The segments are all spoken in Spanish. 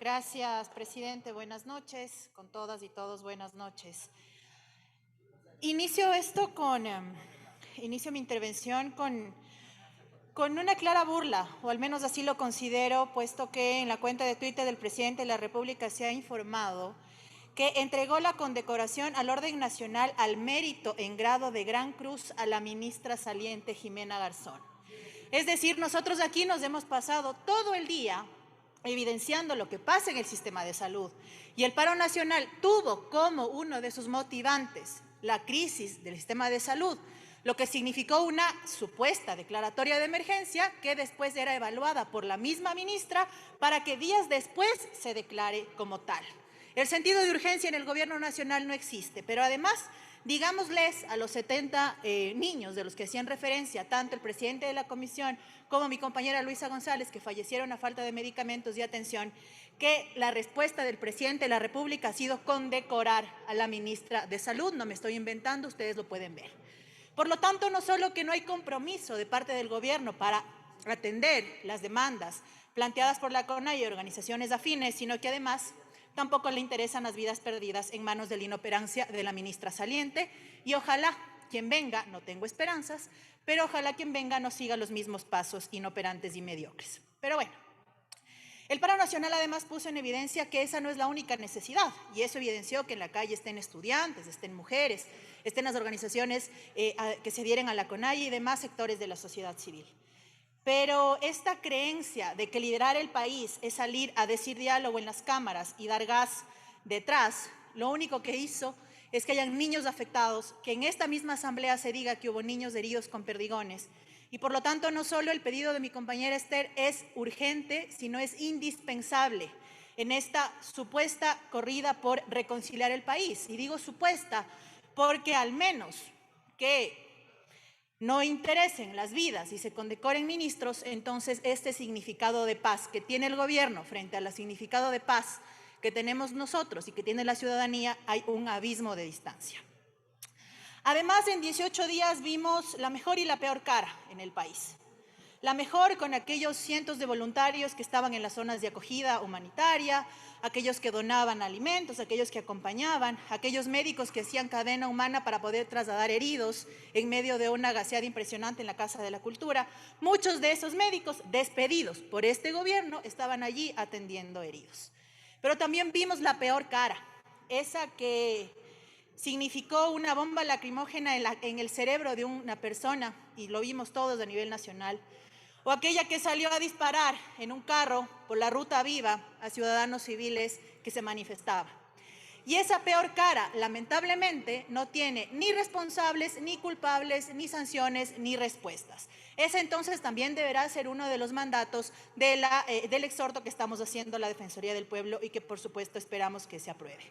Gracias, presidente. Buenas noches. Con todas y todos, buenas noches. Inicio mi intervención con una clara burla, o al menos así lo considero, puesto que en la cuenta de Twitter del presidente de la República se ha informado que entregó la condecoración al orden nacional al mérito en grado de Gran Cruz a la ministra saliente Jimena Garzón. Es decir, nosotros aquí nos hemos pasado todo el día evidenciando lo que pasa en el sistema de salud. Y el paro nacional tuvo como uno de sus motivantes la crisis del sistema de salud, lo que significó una supuesta declaratoria de emergencia que después era evaluada por la misma ministra para que días después se declare como tal. El sentido de urgencia en el gobierno nacional no existe, pero además, digámosles a los 70 niños de los que hacían referencia tanto el presidente de la comisión como mi compañera Luisa González, que fallecieron a falta de medicamentos y atención, que la respuesta del presidente de la República ha sido condecorar a la ministra de Salud. No me estoy inventando, ustedes lo pueden ver. Por lo tanto, no solo que no hay compromiso de parte del gobierno para atender las demandas planteadas por la CONAIE y organizaciones afines, sino que además tampoco le interesan las vidas perdidas en manos de la inoperancia de la ministra saliente, y ojalá quien venga, no tengo esperanzas, pero ojalá quien venga no siga los mismos pasos inoperantes y mediocres. Pero bueno, el paro nacional además puso en evidencia que esa no es la única necesidad, y eso evidenció que en la calle estén estudiantes, estén mujeres, estén las organizaciones que se adhieren a la CONAIE y demás sectores de la sociedad civil. Pero esta creencia de que liderar el país es salir a decir diálogo en las cámaras y dar gas detrás, lo único que hizo es que hayan niños afectados, que en esta misma asamblea se diga que hubo niños heridos con perdigones. Y por lo tanto, no solo el pedido de mi compañera Esther es urgente, sino es indispensable en esta supuesta corrida por reconciliar el país. Y digo supuesta porque al menos que no interesen las vidas y se condecoren ministros, entonces este significado de paz que tiene el gobierno frente al significado de paz que tenemos nosotros y que tiene la ciudadanía, hay un abismo de distancia. Además, en 18 días vimos la mejor y la peor cara en el país. La mejor con aquellos cientos de voluntarios que estaban en las zonas de acogida humanitaria, aquellos que donaban alimentos, aquellos que acompañaban, aquellos médicos que hacían cadena humana para poder trasladar heridos en medio de una gaseada impresionante en la Casa de la Cultura. Muchos de esos médicos, despedidos por este gobierno, estaban allí atendiendo heridos. Pero también vimos la peor cara, esa que significó una bomba lacrimógena en el cerebro de una persona, y lo vimos todos a nivel nacional, o aquella que salió a disparar en un carro por la Ruta Viva a ciudadanos civiles que se manifestaban. Y esa peor cara, lamentablemente, no tiene ni responsables, ni culpables, ni sanciones, ni respuestas. Ese entonces también deberá ser uno de los mandatos del exhorto que estamos haciendo a la Defensoría del Pueblo y que por supuesto esperamos que se apruebe.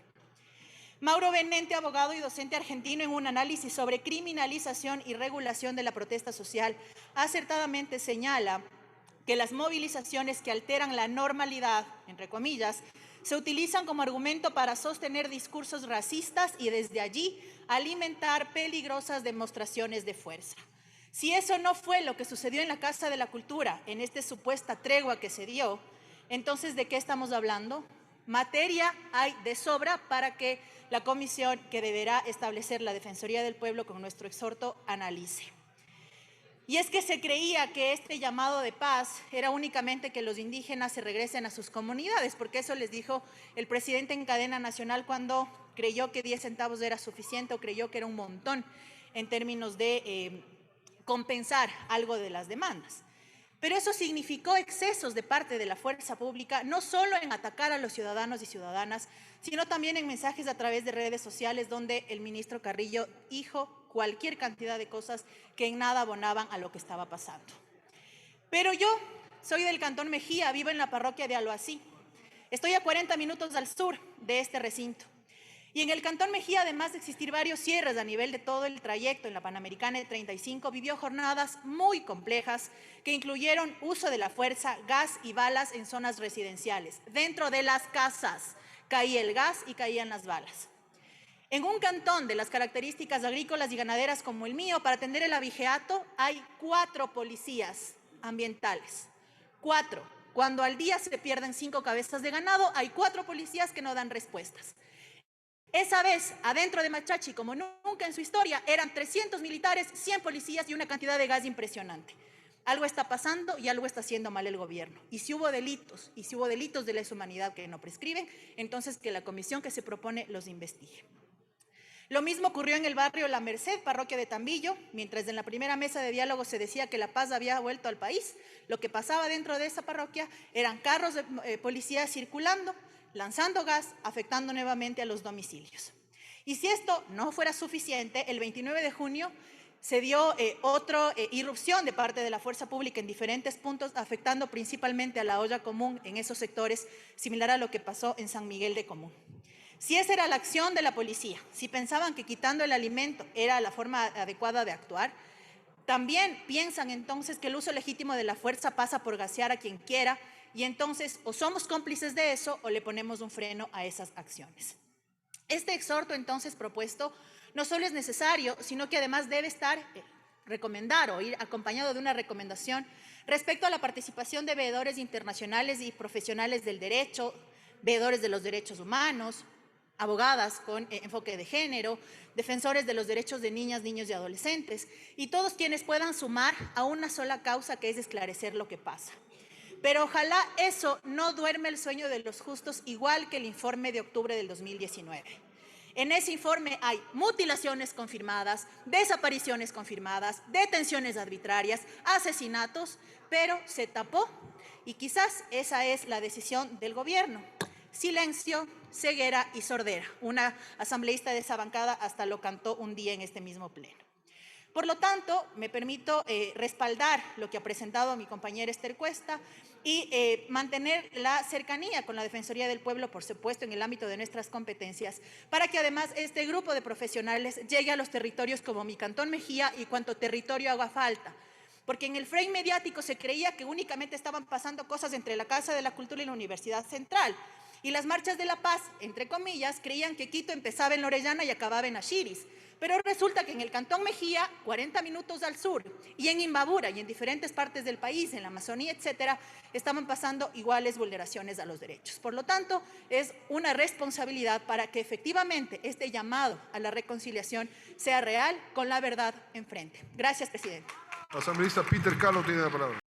Mauro Benente, abogado y docente argentino, en un análisis sobre criminalización y regulación de la protesta social, acertadamente señala que las movilizaciones que alteran la normalidad, entre comillas, se utilizan como argumento para sostener discursos racistas y desde allí alimentar peligrosas demostraciones de fuerza. Si eso no fue lo que sucedió en la Casa de la Cultura, en esta supuesta tregua que se dio, entonces, ¿de qué estamos hablando? Materia hay de sobra para que la comisión que deberá establecer la Defensoría del Pueblo con nuestro exhorto analice. Y es que se creía que este llamado de paz era únicamente que los indígenas se regresen a sus comunidades, porque eso les dijo el presidente en cadena nacional cuando creyó que 10 centavos era suficiente o creyó que era un montón en términos de compensar algo de las demandas. Pero eso significó excesos de parte de la fuerza pública, no solo en atacar a los ciudadanos y ciudadanas, sino también en mensajes a través de redes sociales donde el ministro Carrillo dijo cualquier cantidad de cosas que en nada abonaban a lo que estaba pasando. Pero yo soy del Cantón Mejía, vivo en la parroquia de Aloasí. Estoy a 40 minutos al sur de este recinto. Y en el Cantón Mejía, además de existir varios cierres a nivel de todo el trayecto en la Panamericana de 35, vivió jornadas muy complejas que incluyeron uso de la fuerza, gas y balas en zonas residenciales. Dentro de las casas caía el gas y caían las balas. En un cantón de las características agrícolas y ganaderas como el mío, para atender el abigeato hay 4 policías ambientales. 4. Cuando al día se pierden 5 cabezas de ganado, hay 4 policías que no dan respuestas. Esa vez, adentro de Machachi, como nunca en su historia, eran 300 militares, 100 policías y una cantidad de gas impresionante. Algo está pasando y algo está haciendo mal el gobierno. Y si hubo delitos de lesa humanidad que no prescriben, entonces que la comisión que se propone los investigue. Lo mismo ocurrió en el barrio La Merced, parroquia de Tambillo. Mientras en la primera mesa de diálogo se decía que la paz había vuelto al país, lo que pasaba dentro de esa parroquia eran carros de policía circulando, lanzando gas, afectando nuevamente a los domicilios. Y si esto no fuera suficiente, el 29 de junio se dio otra irrupción de parte de la fuerza pública en diferentes puntos, afectando principalmente a la olla común en esos sectores, similar a lo que pasó en San Miguel de Común. Si esa era la acción de la policía, si pensaban que quitando el alimento era la forma adecuada de actuar, también piensan entonces que el uso legítimo de la fuerza pasa por gasear a quien quiera, y entonces o somos cómplices de eso o le ponemos un freno a esas acciones. Este exhorto entonces propuesto no solo es necesario, sino que además debe estar recomendar o ir acompañado de una recomendación respecto a la participación de veedores internacionales y profesionales del derecho, veedores de los derechos humanos, abogadas con enfoque de género, defensores de los derechos de niñas, niños y adolescentes, y todos quienes puedan sumar a una sola causa, que es esclarecer lo que pasa. Pero ojalá eso no duerme el sueño de los justos, igual que el informe de octubre del 2019. En ese informe hay mutilaciones confirmadas, desapariciones confirmadas, detenciones arbitrarias, asesinatos, pero se tapó, y quizás esa es la decisión del gobierno. Silencio, ceguera y sordera. Una asambleísta de esa bancada hasta lo cantó un día en este mismo pleno. Por lo tanto, me permito respaldar lo que ha presentado mi compañera Esther Cuesta y mantener la cercanía con la Defensoría del Pueblo, por supuesto, en el ámbito de nuestras competencias, para que además este grupo de profesionales llegue a los territorios como mi Cantón Mejía y cuanto territorio haga falta. Porque en el frame mediático se creía que únicamente estaban pasando cosas entre la Casa de la Cultura y la Universidad Central. Y las marchas de la paz, entre comillas, creían que Quito empezaba en la Orellana y acababa en Ashiris. Pero resulta que en el Cantón Mejía, 40 minutos al sur, y en Imbabura y en diferentes partes del país, en la Amazonía, etcétera, estaban pasando iguales vulneraciones a los derechos. Por lo tanto, es una responsabilidad para que efectivamente este llamado a la reconciliación sea real, con la verdad enfrente. Gracias, presidente. Asambleísta Peter Calo tiene la palabra.